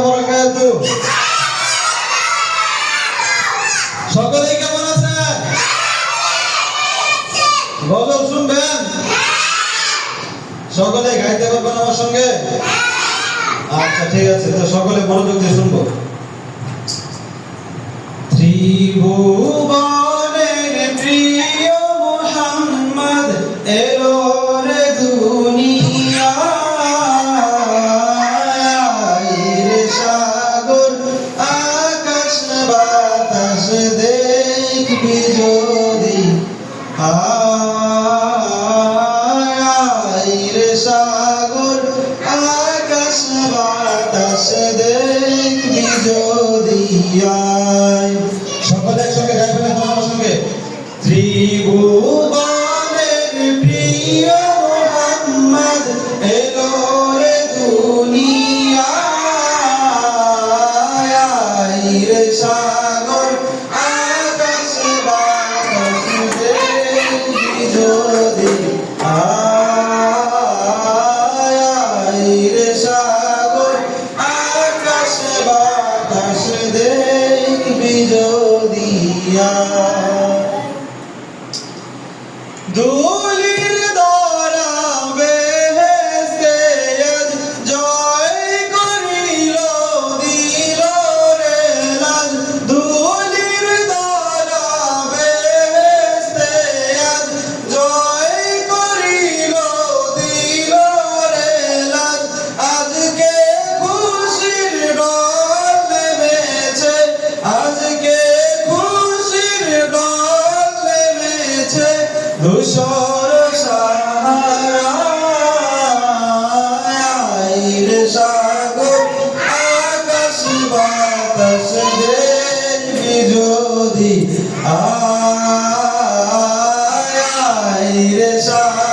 বারাকাতুহু। সকলে কেমন আছেন? গজল শুনবেন? সকলে গাইতে পারবেন আমার সঙ্গে? আচ্ছা ঠিক আছে, তো সকলে মনোযোগ দিয়ে শুনবো। ত্রিভুবনের প্রিয় মুহাম্মদ এলো রে দুনিয়ায়, রে সাগর আকাশ বাতাস দেখবি যদি, আয় রে সাগর আকাশ বাতাস দেখবি যদি, আয়। সকলে একসঙ্গে গাইবেন আমার সঙ্গে। ত্রিভুবনের প্রিয় মুহাম্মদ এলো রে দুনিয়ায়, রে সাগর আকাশ বাতাস দেখবি যদি, আয় রে সাগর আকাশ বাতাস দেখবি যদি, দুলির দ্বারা বেহেশতে আজ জয় করিল দিল রে লাজ, দুলির দ্বারা বেহেশতে আজ জয় করিল দিল রে লাজ, আজকে খুশির ডল নেমেছে, আজকে খুশির ডল নেমেছে ধূসর সাহারায়, রে সাগর আকাশ বাতাস দেখবি যদি, আয় রে সাগর